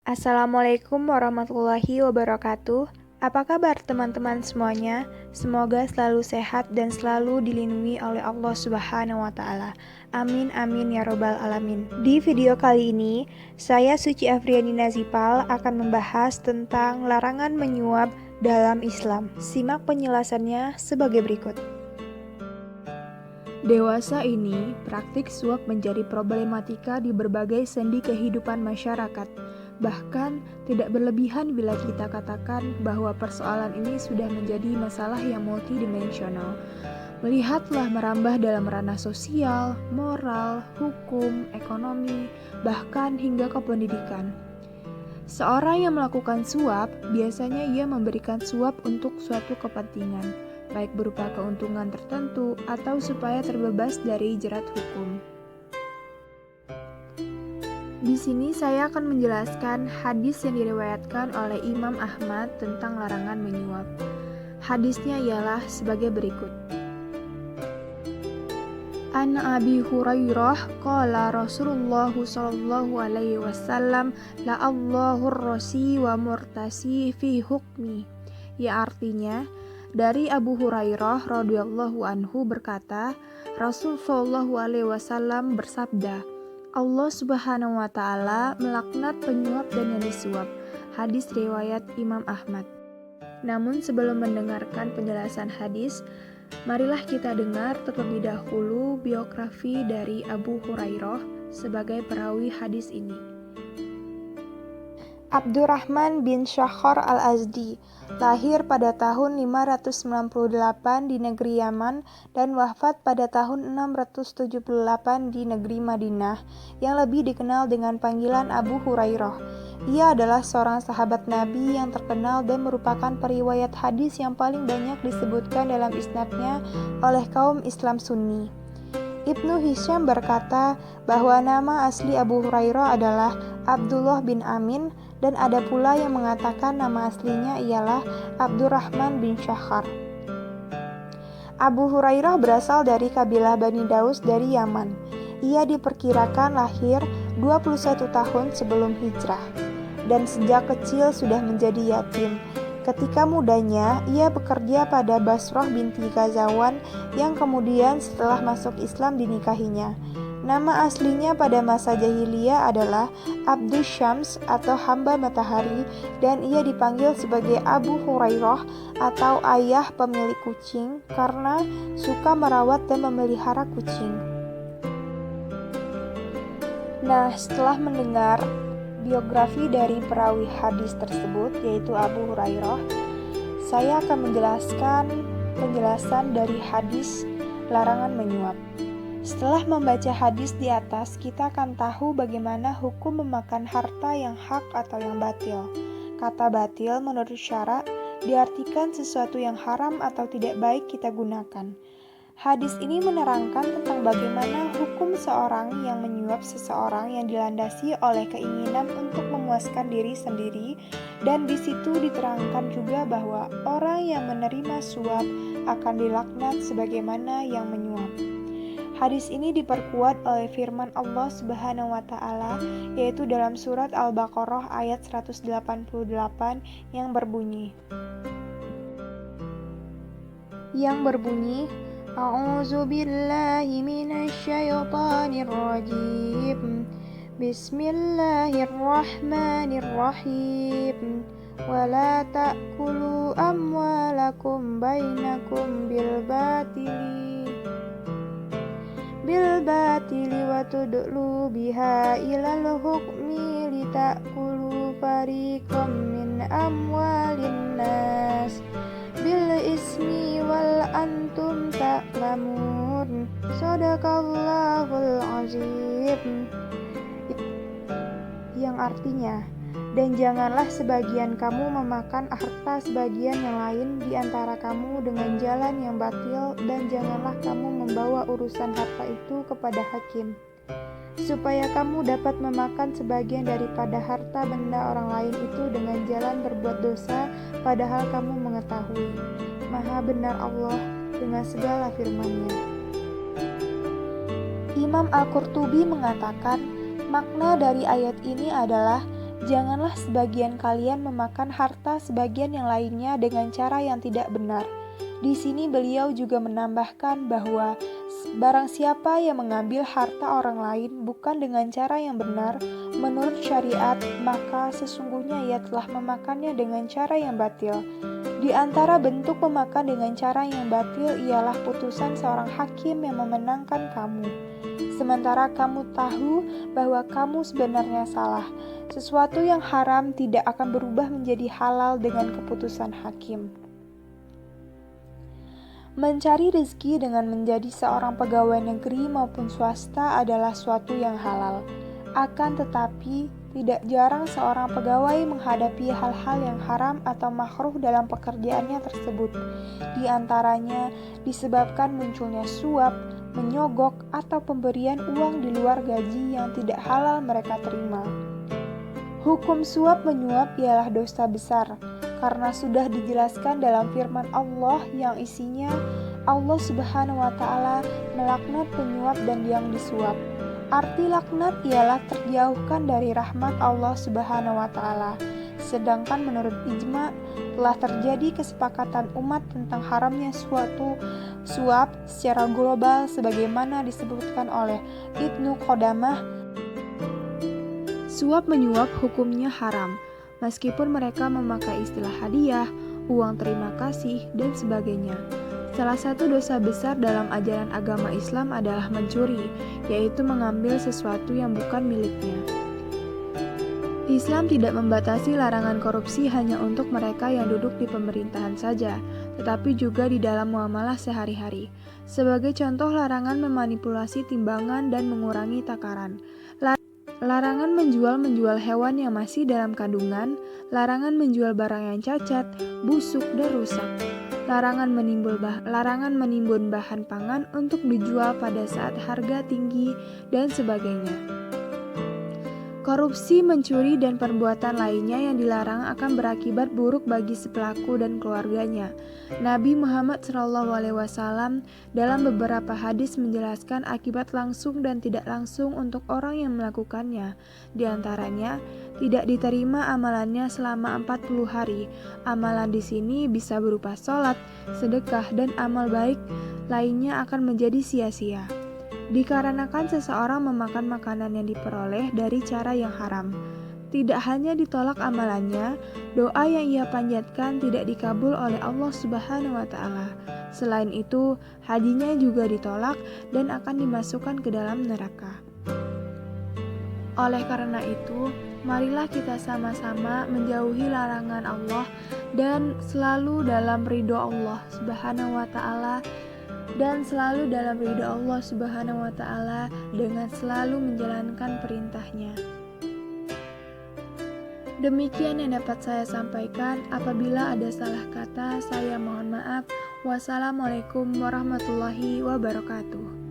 Assalamualaikum warahmatullahi wabarakatuh. Apa kabar teman-teman semuanya? Semoga selalu sehat dan selalu dilindungi oleh Allah Subhanahu wa taala. Amin amin ya robbal alamin. Di video kali ini, saya Suci Afriani Nazipal akan membahas tentang larangan menyuap dalam Islam. Simak penjelasannya sebagai berikut. Dewasa ini, praktik suap menjadi problematika di berbagai sendi kehidupan masyarakat. Bahkan, tidak berlebihan bila kita katakan bahwa persoalan ini sudah menjadi masalah yang multidimensional. Melihatlah merambah dalam ranah sosial, moral, hukum, ekonomi, bahkan hingga ke pendidikan. Seorang yang melakukan suap, biasanya ia memberikan suap untuk suatu kepentingan, baik berupa keuntungan tertentu atau supaya terbebas dari jerat hukum. Di sini saya akan menjelaskan hadis yang diriwayatkan oleh Imam Ahmad tentang larangan menyuap. Hadisnya ialah sebagai berikut. An Abi Hurairah qala Rasulullah sallallahu alaihi wasallam la Allahur rasi wa murtasi fi hukmi. Ya artinya, dari Abu Hurairah radhiyallahu anhu berkata, Rasul sallallahu alaihi wasallam bersabda, Allah Subhanahu wa taala melaknat penyuap dan yang disuap. Hadis riwayat Imam Ahmad. Namun sebelum mendengarkan penjelasan hadis, marilah kita dengar terlebih dahulu biografi dari Abu Hurairah sebagai perawi hadis ini. Abdurrahman bin Syakhar al-Azdi lahir pada tahun 598 di negeri Yaman dan wafat pada tahun 678 di negeri Madinah yang lebih dikenal dengan panggilan Abu Hurairah. Ia adalah seorang sahabat Nabi yang terkenal dan merupakan periwayat hadis yang paling banyak disebutkan dalam isnadnya oleh kaum Islam Sunni. Ibnu Hisham berkata bahwa nama asli Abu Hurairah adalah Abdullah bin Amin dan ada pula yang mengatakan nama aslinya ialah Abdurrahman bin Syakhar. Abu Hurairah berasal dari kabilah Bani Daus dari Yaman. Ia diperkirakan lahir 21 tahun sebelum hijrah dan sejak kecil sudah menjadi yatim. Ketika mudanya, ia bekerja pada Basrah binti Ghazwan yang kemudian setelah masuk Islam dinikahinya. Nama aslinya pada masa jahiliyah adalah Abdus Syams atau hamba matahari dan ia dipanggil sebagai Abu Hurairah atau ayah pemilik kucing karena suka merawat dan memelihara kucing. Nah, setelah mendengar biografi dari perawi hadis tersebut yaitu Abu Hurairah, saya akan menjelaskan penjelasan dari hadis larangan menyuap. Setelah membaca hadis di atas, kita akan tahu bagaimana hukum memakan harta yang hak atau yang batil. Kata batil menurut syara diartikan sesuatu yang haram atau tidak baik kita gunakan. Hadis ini menerangkan tentang bagaimana hukum seorang yang menyuap seseorang yang dilandasi oleh keinginan untuk memuaskan diri sendiri, dan di situ diterangkan juga bahwa orang yang menerima suap akan dilaknat sebagaimana yang menyuap. Hadis ini diperkuat oleh firman Allah Subhanahu wa taala yaitu dalam surat Al-Baqarah ayat 188 yang berbunyi A'udzu billahi minasy syaithanir rajim. Bismillahirrahmanirrahim. Wala ta'kulu amwalakum bainakum bil batili wa tudlu biha ilal hukmi litakulu fariqam min amwalin nas bil ismi wal antum ta'lamun. Shadaqallahul azim. Yang artinya, dan janganlah sebagian kamu memakan harta sebagian yang lain di antara kamu dengan jalan yang batil, dan janganlah kamu membawa urusan harta itu kepada hakim, supaya kamu dapat memakan sebagian daripada harta benda orang lain itu dengan jalan berbuat dosa, padahal kamu mengetahui. Maha benar Allah dengan segala firman-Nya. Imam Al-Qurtubi mengatakan, makna dari ayat ini adalah Janganlah sebagian kalian memakan harta sebagian yang lainnya dengan cara yang tidak benar. Di sini beliau juga menambahkan bahwa barang siapa yang mengambil harta orang lain bukan dengan cara yang benar menurut syariat, maka sesungguhnya ia telah memakannya dengan cara yang batil. Di antara bentuk memakan dengan cara yang batil ialah putusan seorang hakim yang memenangkan kamu, sementara kamu tahu bahwa kamu sebenarnya salah. Sesuatu yang haram tidak akan berubah menjadi halal dengan keputusan hakim. Mencari rezeki dengan menjadi seorang pegawai negeri maupun swasta adalah suatu yang halal. Akan tetapi, tidak jarang seorang pegawai menghadapi hal-hal yang haram atau makruh dalam pekerjaannya tersebut. Di antaranya disebabkan munculnya suap, menyogok, atau pemberian uang di luar gaji yang tidak halal mereka terima. Hukum suap menyuap ialah dosa besar, karena sudah dijelaskan dalam firman Allah yang isinya Allah Subhanahu wa Ta'ala melaknat penyuap dan yang disuap. Arti laknat ialah terjauhkan dari rahmat Allah Subhanahu wa Ta'ala. Sedangkan menurut ijma telah terjadi kesepakatan umat tentang haramnya suatu suap secara global sebagaimana disebutkan oleh Ibnu Qodamah. Suap menyuap hukumnya haram, meskipun mereka memakai istilah hadiah, uang terima kasih, dan sebagainya. Salah satu dosa besar dalam ajaran agama Islam adalah mencuri, yaitu mengambil sesuatu yang bukan miliknya. Islam tidak membatasi larangan korupsi hanya untuk mereka yang duduk di pemerintahan saja, tetapi juga di dalam muamalah sehari-hari. Sebagai contoh, larangan memanipulasi timbangan dan mengurangi takaran. Larangan menjual hewan yang masih dalam kandungan, larangan menjual barang yang cacat, busuk, dan rusak, larangan menimbun bahan pangan untuk dijual pada saat harga tinggi, dan sebagainya. Korupsi, mencuri, dan perbuatan lainnya yang dilarang akan berakibat buruk bagi si pelaku dan keluarganya. Nabi Muhammad SAW dalam beberapa hadis menjelaskan akibat langsung dan tidak langsung untuk orang yang melakukannya. Di antaranya, tidak diterima amalannya selama 40 hari. Amalan di sini bisa berupa sholat, sedekah, dan amal baik lainnya akan menjadi sia-sia. Dikarenakan seseorang memakan makanan yang diperoleh dari cara yang haram. Tidak hanya ditolak amalannya, doa yang ia panjatkan tidak dikabul oleh Allah Subhanahu wa Ta'ala. Selain itu, hajinya juga ditolak dan akan dimasukkan ke dalam neraka. Oleh karena itu, marilah kita sama-sama menjauhi larangan Allah dan selalu dalam ridho Allah Subhanahu wa Ta'ala dengan selalu menjalankan perintahnya. Demikian yang dapat saya sampaikan. Apabila ada salah kata, saya mohon maaf. Wassalamualaikum warahmatullahi wabarakatuh.